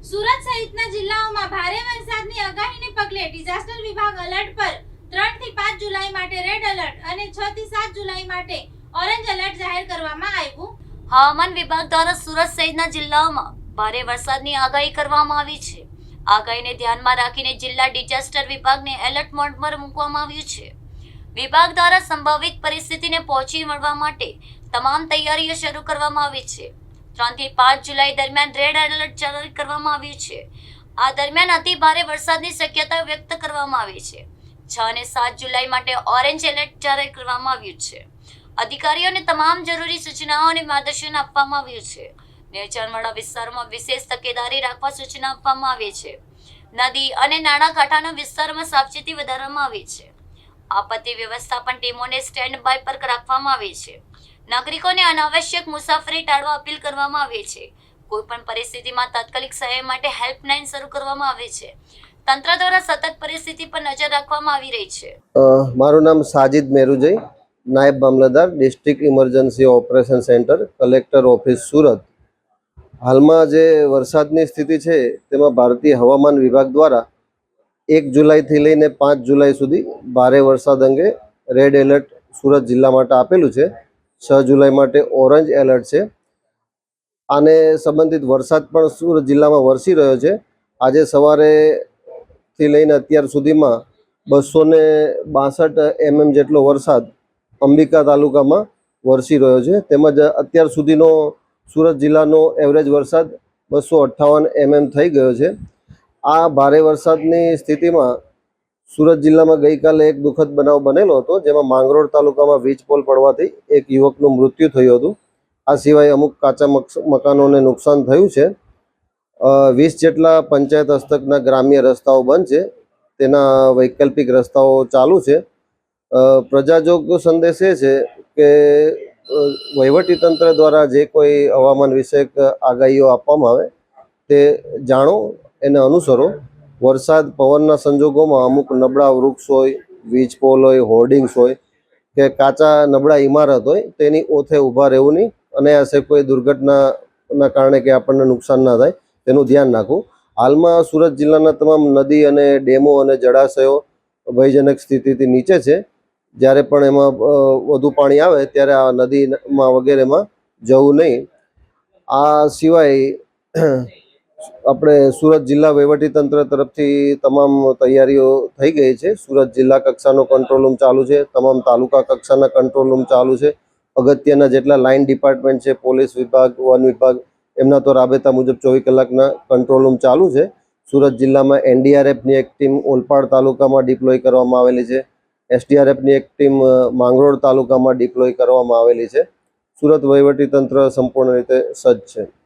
સુરત સહિતના જિલ્લાઓમાં ભારે વરસાદની આગાહીને પગલે ડિઝાસ્ટર વિભાગ એલર્ટ પર 3 થી 5 જુલાઈ માટે રેડ એલર્ટ અને 6 થી 7 જુલાઈ માટે ઓરેન્જ એલર્ટ જાહેર કરવામાં આવ્યું। હવામાન વિભાગ દ્વારા સુરત સહિતના જિલ્લાઓમાં ભારે વરસાદની આગાહી કરવામાં આવી છે। આગાહીને ધ્યાનમાં રાખીને જિલ્લા ડિઝાસ્ટર વિભાગને એલર્ટ મોડ પર મૂકવામાં આવ્યું છે। વિભાગ દ્વારા સંભવિત પરિસ્થિતિને પહોંચી વળવા માટે તમામ તૈયારીઓ શરૂ કરવામાં આવી છે। 3 થી 5 જુલાઈ દરમિયાન રેડ એલર્ટ જાહેર કરવામાં આવ્યું છે। આ દરમિયાન અતિ ભારે વરસાદની શક્યતા વ્યક્ત કરવામાં આવી છે। 6 અને 7 જુલાઈ માટે ઓરેન્જ એલર્ટ જાહેર કરવામાં આવ્યું છે। અધિકારીઓને તમામ જરૂરી સૂચનાઓ અને માર્ગદર્શન આપવામાં આવ્યું છે। નીચાણવાળા વિસ્તારોમાં વિશેષ તકેદારી રાખવા સૂચના આપવામાં આવી છે। નદી અને નાળા કાંઠાના વિસ્તારોમાં સાવચેતી વધારવામાં આવી છે। આપત્તિ વ્યવસ્થાપન ટીમોને સ્ટેન્ડ બાય પર રાખવામાં આવી છે। નાગરિકોને અનાવશ્યક મુસાફરી ટાળવા અપીલ કરવામાં આવી છે। કોઈપણ પરિસ્થિતિમાં તાત્કાલિક સહાય માટે હેલ્પલાઇન શરૂ કરવામાં આવી છે। તંત્ર દ્વારા સતત પરિસ્થિતિ પર નજર રાખવામાં આવી રહી છે। મારું નામ સાજિદ મેરુજઈ, નાયબ મામલતદાર, district emergency operation centre, collector office Surat. હાલમાં જે વરસાદની સ્થિતિ છે તેમાં ભારતીય હવામાન વિભાગ દ્વારા 1 જુલાઈથી લઈને 5 જુલાઈ સુધી ભારે વરસાદ અંગે રેડ એલર્ટ સુરત જિલ્લા માટે આપેલું છે। 6 જુલાઈ માટે ઓરેન્જ એલર્ટ છે। આને સંબંધિત વરસાદ પણ સુરત જિલ્લામાં વરસી રહ્યો છે। આજે સવારેથી લઈને અત્યાર સુધીમાં 262 mm જેટલો વરસાદ અંબિકા તાલુકામાં વરસી રહ્યો છે। તેમજ અત્યાર સુધીનો સુરત જિલ્લાનો એવરેજ વરસાદ 258 mm થઈ ગયો છે। આ ભારે વરસાદની સ્થિતિમાં સુરત જિલ્લામાં ગઈકાલે એક દુઃખદ બનાવ બનેલો હતો, જેમાં માંગરોળ તાલુકામાં વીજ પોલ પડવાથી એક યુવકનું મૃત્યુ થયું હતું। આ સિવાય અમુક કાચા મકાનોને નુકસાન થયું છે। 20 જેટલા પંચાયત હસ્તકના ગ્રામ્ય રસ્તાઓ બંધ છે, તેના વૈકલ્પિક રસ્તાઓ ચાલુ છે। પ્રજાજોગ સંદેશ એ છે કે વહીવટીતંત્ર દ્વારા જે કોઈ હવામાન વિષયક આગાહીઓ આપવામાં આવે તે જાણો, એને અનુસરો। વરસાદ પવનના સંજોગોમાં અમુક નબળા વૃક્ષ હોય, વીજ પોલ હોય, હોર્ડિંગ્સ હોય કે કાચા નબળા ઇમારત હોય તેની ઓથે ઊભા રહેવું નહીં, અને આશે કોઈ દુર્ઘટનાના કારણે કે આપણને નુકસાન ના થાય તેનું ધ્યાન રાખવું। હાલમાં સુરત જિલ્લાના તમામ નદી અને ડેમો અને જળાશયો ભયજનક સ્થિતિથી નીચે છે। જ્યારે પણ એમાં વધુ પાણી આવે ત્યારે આ નદીમાં વગેરેમાં જવું નહીં। આ સિવાય આપણે સુરત જિલ્લા વહીવટીતંત્ર તરફથી તમામ તૈયારીઓ થઈ ગઈ છે। સુરત જિલ્લા કક્ષાનો કંટ્રોલ રૂમ ચાલુ છે, તમામ તાલુકા કક્ષાના કંટ્રોલ રૂમ ચાલુ છે। અગત્યના જેટલા લાઇન ડિપાર્ટમેન્ટ છે, પોલીસ વિભાગ, વન વિભાગ, એમના તો રાબેતા મુજબ 24 કલાકના કંટ્રોલ રૂમ ચાલુ છે। સુરત જિલ્લામાં એનડીઆરએફની એક ટીમ ઓલપાડ તાલુકામાં ડિપ્લોય કરવામાં આવેલી છે। એસડીઆરએફની એક ટીમ માંગરોળ તાલુકામાં ડિપ્લોય કરવામાં આવેલી છે। સુરત વહીવટીતંત્ર સંપૂર્ણ રીતે સજ્જ છે।